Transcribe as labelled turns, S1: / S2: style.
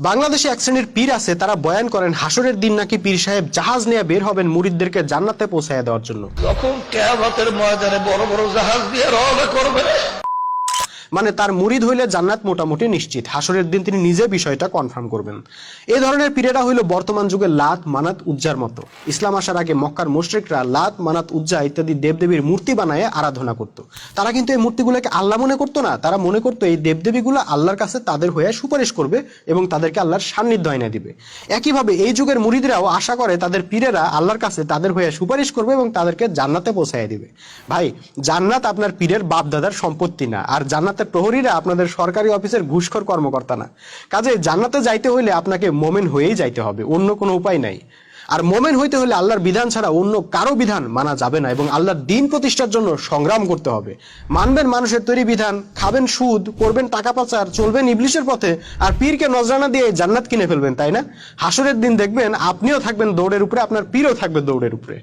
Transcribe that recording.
S1: বাংলাদেশে এক শ্রেণীর পীর আছে, তারা বয়ান করেন হাসরের দিন নাকি পীর সাহেব জাহাজ নিয়ে বের হবেন মুরিদদেরকে জান্নাতে পৌঁছায় দেওয়ার জন্য।
S2: যখন কিয়ামতের ময়দানে বড় বড় জাহাজ দিয়ে রওনা করবে,
S1: মানে তার মুরিদ হইলে জান্নাত মোটামুটি নিশ্চিত, হাসরের দিন তিনি নিজে বিষয়টা কনফার্ম করবেন। এই ধরনের পীরেরা হইল বর্তমান যুগে লাত, মানাত, উজ্জার মতো। ইসলাম আসার আগে মক্কার মুশরিকরা লাত, মানাত, উজ্জা ইত্যাদি দেবদেবীর মূর্তি বানায় আরাধনা করত। তারা কিন্তু এই মূর্তিগুলোকে আল্লাহ মনে করতো না, তারা মনে করতো এই দেবদেবীগুলো আল্লাহর কাছে তাদের হয়ে সুপারিশ করবে এবং তাদেরকে আল্লাহর সান্নিধ্য এনে দিবে। একইভাবে এই যুগের মুরিদরাও আশা করে তাদের পীরেরা আল্লাহর কাছে তাদের হয়ে সুপারিশ করবে এবং তাদেরকে জান্নাতে পৌঁছায় দিবে। ভাই, জান্নাত আপনার পীরের বাপ দাদার সম্পত্তি না, আর জান্নাতের প্রহরীরা আপনাদের সরকারি অফিসের ঘুষখোর কর্মকর্তা না। কাজে জান্নাতে যাইতে হইলে আপনাকে মোমেন হয়েই যাইতে হবে, অন্য কোনো উপায় নাই। আর মোমেন হইতে হলে আল্লাহর বিধান ছাড়া অন্য কারো বিধান মানা যাবে না এবং আল্লাহর দিন প্রতিষ্ঠার জন্য সংগ্রাম করতে হবে। মানবেন মানুষের তৈরি বিধান, খাবেন সুদ, করবেন টাকা পাচার, চলবেন ইবলিশের পথে, আর পীরকে নজরানা দিয়ে জান্নাত কিনে ফেলবেন, তাই না? হাসরের দিন দেখবেন আপনিও থাকবেন দৌড়ের উপরে, আপনার পীরও থাকবে দৌড়ের উপরে।